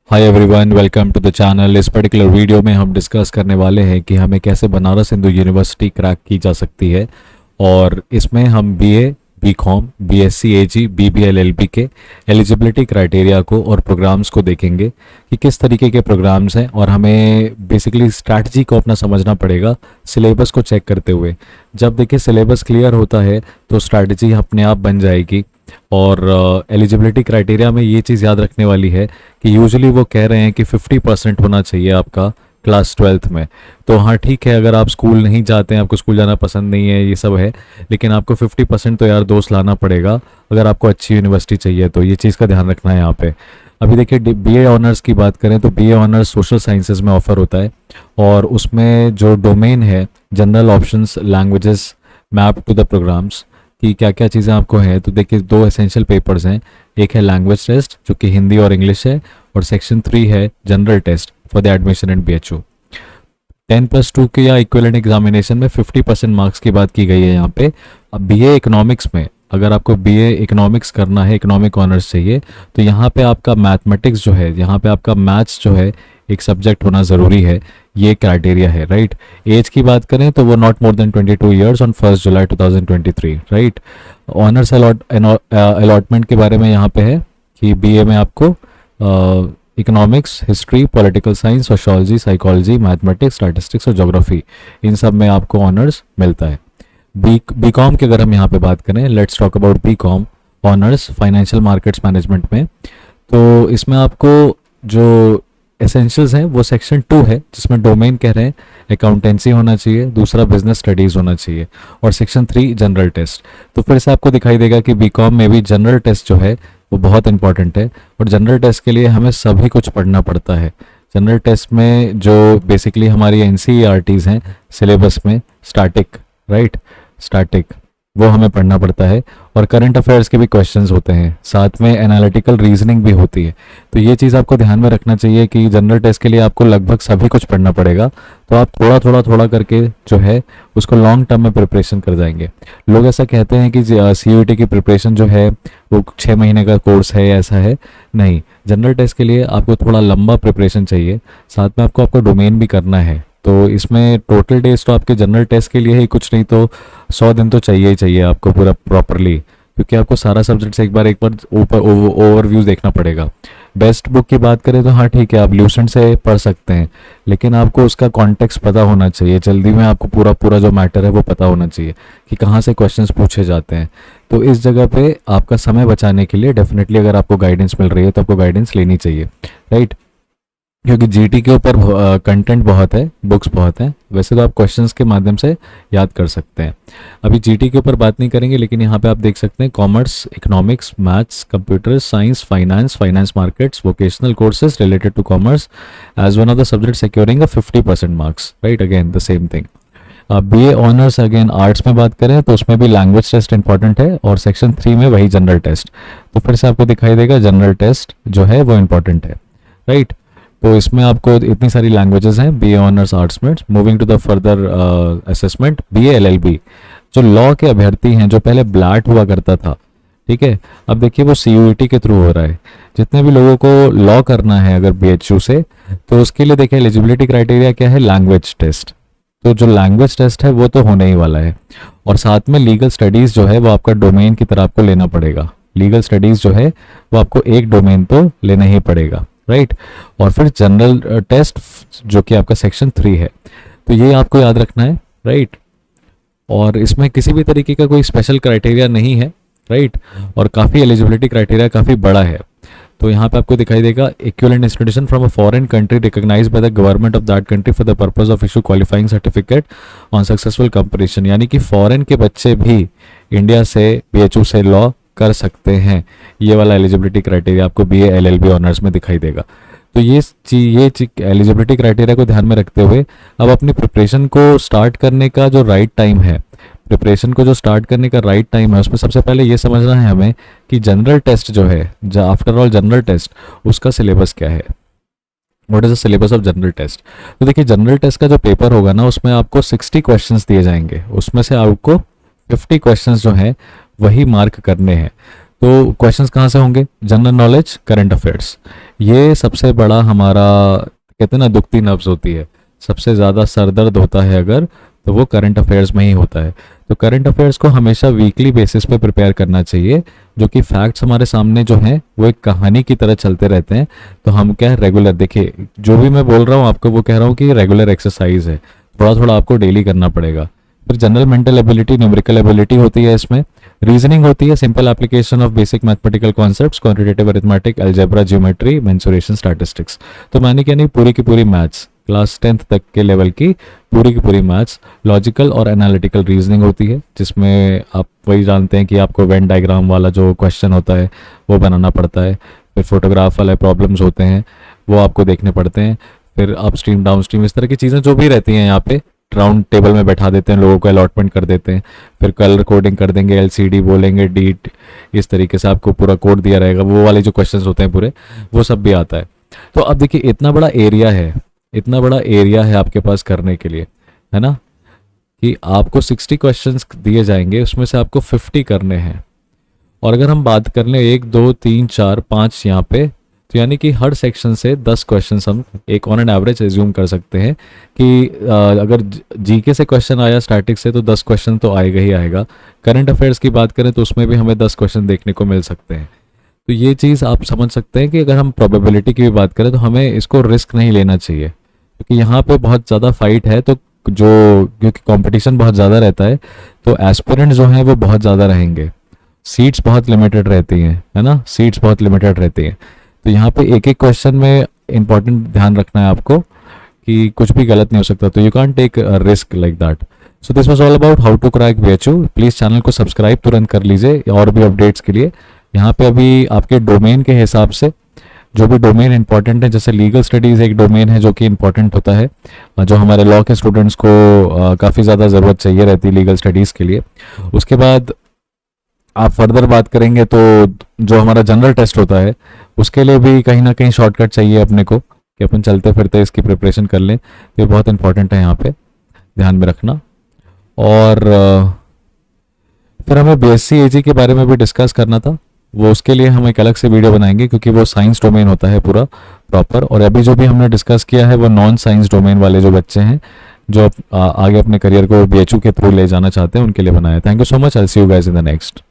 Hi everyone, welcome to the channel. इस particular video में हम डिस्कस करने वाले हैं कि हमें कैसे बनारस हिंदू यूनिवर्सिटी क्रैक की जा सकती है। और इसमें हम बीए, बीकॉम, बीएससी एजी, बीबीए एलएलबी के एलिजिबिलिटी क्राइटेरिया को और प्रोग्राम्स को देखेंगे कि किस तरीके के प्रोग्राम्स हैं। और हमें बेसिकली स्ट्रैटेजी को अपना समझना पड़ेगा सिलेबस को चेक करते हुए। जब देखिए सिलेबस क्लियर होता है तो स्ट्रैटेजी अपने आप बन जाएगी। और एलिजिबिलिटी क्राइटेरिया में ये चीज़ याद रखने वाली है कि यूजुअली वो कह रहे हैं कि 50% होना चाहिए आपका क्लास 12th में। तो हाँ ठीक है, अगर आप स्कूल नहीं जाते हैं, आपको स्कूल जाना पसंद नहीं है, ये सब है, लेकिन आपको 50% तो यार दोस्त लाना पड़ेगा अगर आपको अच्छी यूनिवर्सिटी चाहिए। तो ये चीज़ का ध्यान रखना है यहाँ पे। अभी देखिए बीए ऑनर्स की बात करें तो बीए ऑनर्स सोशल साइंसेज में ऑफर होता है। और उसमें जो डोमेन है general options languages map to the programs कि क्या क्या चीज़ें आपको हैं। तो देखिए दो एसेंशियल पेपर्स हैं, एक है लैंग्वेज टेस्ट जो कि हिंदी और इंग्लिश है, और सेक्शन 3 है general test for the admission in BHU. 10+2 के या इक्विवेलेंट एग्जामिनेशन में 50% मार्क्स की बात की गई है यहाँ पे। अब बीए इकोनॉमिक्स में अगर आपको बीए इकोनॉमिक्स करना है, इकोनॉमिक ऑनर्स चाहिए, तो यहाँ पे आपका मैथमेटिक्स जो है, यहाँ पे आपका मैथ्स जो है एक सब्जेक्ट होना ज़रूरी है। ये क्राइटेरिया है, राइट। एज की बात करें तो वो not more than 22 years on 1 July 2023, right. Honours allotment के बारे में यहाँ पे है कि बीए में आपको economics, history, political science, sociology, psychology, mathematics, statistics और ज्योग्राफी, इन सब में आपको ऑनर्स मिलता है। बीकॉम की अगर हम यहाँ पे बात करें, let's talk about BCom honours financial markets management में। तो इसमें आपको जो एसेंशियल्स हैं वो सेक्शन 2 है, जिसमें डोमेन कह रहे हैं अकाउंटेंसी होना चाहिए, दूसरा बिजनेस स्टडीज़ होना चाहिए, और सेक्शन 3 जनरल टेस्ट। तो फिर से आपको दिखाई देगा कि बीकॉम में भी जनरल टेस्ट जो है वो बहुत इंपॉर्टेंट है। और जनरल टेस्ट के लिए हमें सभी कुछ पढ़ना पड़ता है। जनरल टेस्ट में जो बेसिकली हमारी एनसीईआरटीज़ हैं सिलेबस में, स्टैटिक, राइट, स्टैटिक, वो हमें पढ़ना पड़ता है। और करंट अफेयर्स के भी क्वेश्चंस होते हैं, साथ में एनालिटिकल रीजनिंग भी होती है। तो ये चीज़ आपको ध्यान में रखना चाहिए कि जनरल टेस्ट के लिए आपको लगभग सभी कुछ पढ़ना पड़ेगा। तो आप थोड़ा करके जो है उसको लॉन्ग टर्म में प्रिपरेशन कर जाएंगे। लोग ऐसा कहते हैं कि सीयूईटी की प्रिपरेशन जो है वो 6 महीने का कोर्स है, ऐसा है नहीं। जनरल टेस्ट के लिए आपको थोड़ा लंबा प्रिपरेशन चाहिए, साथ में आपको डोमेन भी करना है। तो इसमें टोटल डेज तो आपके जनरल टेस्ट के लिए ही कुछ नहीं तो 100 दिन तो चाहिए ही चाहिए आपको पूरा प्रॉपरली, क्योंकि आपको सारा सब्जेक्ट से एक बार ऊपर ओवरव्यू देखना पड़ेगा। बेस्ट बुक की बात करें तो हाँ ठीक है, आप ल्यूसेंट से पढ़ सकते हैं, लेकिन आपको उसका कॉन्टेक्स्ट पता होना चाहिए। जल्दी में आपको पूरा जो मैटर है वो पता होना चाहिए कि कहाँ से क्वेश्चंस पूछे जाते हैं। तो इस जगह पे आपका समय बचाने के लिए डेफिनेटली अगर आपको गाइडेंस मिल रही है तो आपको गाइडेंस लेनी चाहिए, राइट। क्योंकि जीटी के ऊपर कंटेंट बहुत है, बुक्स बहुत हैं। वैसे तो आप क्वेश्चंस के माध्यम से याद कर सकते हैं। अभी जीटी के ऊपर बात नहीं करेंगे, लेकिन यहाँ पे आप देख सकते हैं commerce, economics, maths, computer science, finance markets, vocational courses related to commerce as one of the subject securing 50% marks, right. Again the same thing. BA honours again arts में बात करें तो उसमें भी लैंग्वेज टेस्ट इंपॉर्टेंट है, और section 3 में वही जनरल टेस्ट। तो फिर से आपको दिखाई देगा जनरल टेस्ट जो है वो इंपॉर्टेंट है, राइट। तो इसमें आपको इतनी सारी लैंग्वेजेस हैं बीए ऑनर्स आर्ट्स में। Moving to the further assessment, BA LLB जो लॉ के अभ्यर्थी हैं, जो पहले ब्लैट हुआ करता था, ठीक है, अब देखिए वो सीयूईटी के थ्रू हो रहा है। जितने भी लोगों को लॉ करना है अगर बीएचयू से, तो उसके लिए देखिए एलिजिबिलिटी क्राइटेरिया क्या है, लैंग्वेज टेस्ट। तो जो लैंग्वेज टेस्ट है वो तो होने ही वाला है, और साथ में लीगल स्टडीज़ जो है वो आपका डोमेन की तरह आपको लेना पड़ेगा। लीगल स्टडीज़ जो है वो आपको एक डोमेन तो लेना ही पड़ेगा, राइट। और फिर जनरल टेस्ट जो कि आपका सेक्शन 3 है। तो ये आपको याद रखना है, राइट। और इसमें किसी भी तरीके का कोई स्पेशल क्राइटेरिया नहीं है, राइट। और काफ़ी एलिजिबिलिटी क्राइटेरिया काफ़ी बड़ा है। तो यहाँ पे आपको दिखाई देगा equivalent institution from a foreign country recognised by the government of that country for the purpose of issue qualifying certificate on successful competition, यानी कि फॉरेन के बच्चे भी इंडिया से बीएचयू से लॉ कर सकते हैं। ये वाला एलिजिबिलिटी क्राइटेरिया आपको बीए एलएलबी ऑनर्स में दिखाई देगा। तो ये एलिजिबिलिटी क्राइटेरिया को ध्यान में रखते हुए अब अपनी प्रिपरेशन को स्टार्ट करने का जो राइट टाइम है, उसमें सबसे पहले ये समझना है हमें कि जनरल टेस्ट जो है, आफ्टर ऑल जनरल टेस्ट, उसका सिलेबस क्या है, what is the syllabus of general test. तो देखिए जनरल टेस्ट का जो पेपर होगा ना, उसमें आपको 60 क्वेश्चंस दिए जाएंगे, उसमें से आपको 50 क्वेश्चंस जो हैं वही मार्क करने हैं। तो क्वेश्चंस कहाँ से होंगे? General knowledge, current affairs. ये सबसे बड़ा हमारा, कहते हैं ना, दुखती नब्ज होती है, सबसे ज़्यादा सर दर्द होता है अगर, तो वो करंट अफेयर्स में ही होता है। तो करंट अफेयर्स को हमेशा वीकली बेसिस पे प्रिपेयर करना चाहिए, जो कि फैक्ट्स हमारे सामने जो हैं वो एक कहानी की तरह चलते रहते हैं। तो हम क्या है, रेगुलर, देखिए जो भी मैं बोल रहा हूँ आपको वो कह रहा हूँ कि रेगुलर एक्सरसाइज है, थोड़ा थोड़ा आपको डेली करना पड़ेगा। फिर general mental ability, numerical ability होती है इसमें, रीजनिंग होती है, simple application of basic mathematical concepts, quantitative arithmetic, algebra, geometry, mensuration, statistics. तो मैंने क्या नहीं, पूरी की पूरी मैथ्स, क्लास 10th तक के लेवल की पूरी की पूरी मैथ्स, लॉजिकल और एनालिटिकल रीजनिंग होती है, जिसमें आप वही जानते हैं कि आपको वेन डायग्राम वाला जो क्वेश्चन होता है वो बनाना पड़ता है। फिर फोटोग्राफ वाले प्रॉब्लम्स होते हैं, वो आपको देखने पड़ते हैं। फिर अप स्ट्रीम, डाउन स्ट्रीम, इस तरह की चीज़ें जो भी रहती हैं यहाँ पे, राउंड टेबल में बैठा देते हैं लोगों को, अलॉटमेंट कर देते हैं। फिर कलर कोडिंग कर देंगे, एलसीडी बोलेंगे, डीट, इस तरीके से आपको पूरा कोड दिया रहेगा, वो वाले जो क्वेश्चंस होते हैं पूरे, वो सब भी आता है। तो अब देखिए इतना बड़ा एरिया है, इतना बड़ा एरिया है आपके पास करने के लिए, है ना, कि आपको 60 क्वेश्चंस दिए जाएंगे, उसमें से आपको 50 करने हैं। और अगर हम बात कर लें 1 2 3 4 5 यहाँ पे, तो यानी कि हर सेक्शन से 10 क्वेश्चंस हम एक ऑन एन एवरेज एज्यूम कर सकते हैं कि अगर जीके से क्वेश्चन आया स्टैटिक से, तो 10 क्वेश्चन तो आएगा ही आएगा। करंट अफेयर्स की बात करें तो उसमें भी हमें 10 क्वेश्चन देखने को मिल सकते हैं। तो ये चीज़ आप समझ सकते हैं कि अगर हम प्रोबेबिलिटी की भी बात करें तो हमें इसको रिस्क नहीं लेना चाहिए, क्योंकि यहाँ पे बहुत ज़्यादा फाइट है। तो जो, क्योंकि कंपटीशन बहुत ज़्यादा रहता है, तो एस्पिरेंट जो हैं वो बहुत ज़्यादा रहेंगे, सीट्स बहुत लिमिटेड रहती हैं, है ना, सीट्स बहुत लिमिटेड रहती हैं। तो यहाँ पे एक एक क्वेश्चन में इंपॉर्टेंट ध्यान रखना है आपको कि कुछ भी गलत नहीं हो सकता, तो you can take risk like that. So this was all about how to crack BHU. Please channel को सब्सक्राइब तुरंत कर लीजिए और भी अपडेट्स के लिए। यहाँ पे अभी आपके डोमेन के हिसाब से जो भी डोमेन इंपॉर्टेंट है, जैसे लीगल स्टडीज़ एक डोमेन है जो कि इंपॉर्टेंट होता है, जो हमारे लॉ के स्टूडेंट्स को काफ़ी ज़्यादा ज़रूरत चाहिए रहती है लीगल स्टडीज़ के लिए। उसके बाद आप फर्दर बात करेंगे तो जो हमारा जनरल टेस्ट होता है उसके लिए भी कहीं ना कहीं शॉर्टकट चाहिए अपने को, कि अपन चलते फिरते इसकी प्रिपरेशन कर लें। तो ये बहुत इंपॉर्टेंट है, यहाँ पे ध्यान में रखना। और फिर हमें बीएससी एजी के बारे में भी डिस्कस करना था, वो उसके लिए हम एक अलग से वीडियो बनाएंगे, क्योंकि वो साइंस डोमेन होता है पूरा प्रॉपर। और अभी जो भी हमने डिस्कस किया है वो नॉन साइंस डोमेन वाले जो बच्चे हैं, जो आगे अपने करियर को बीएचयू के थ्रू ले जाना चाहते हैं, उनके लिए बनाया है। Thank you so much, I will see you guys in the next.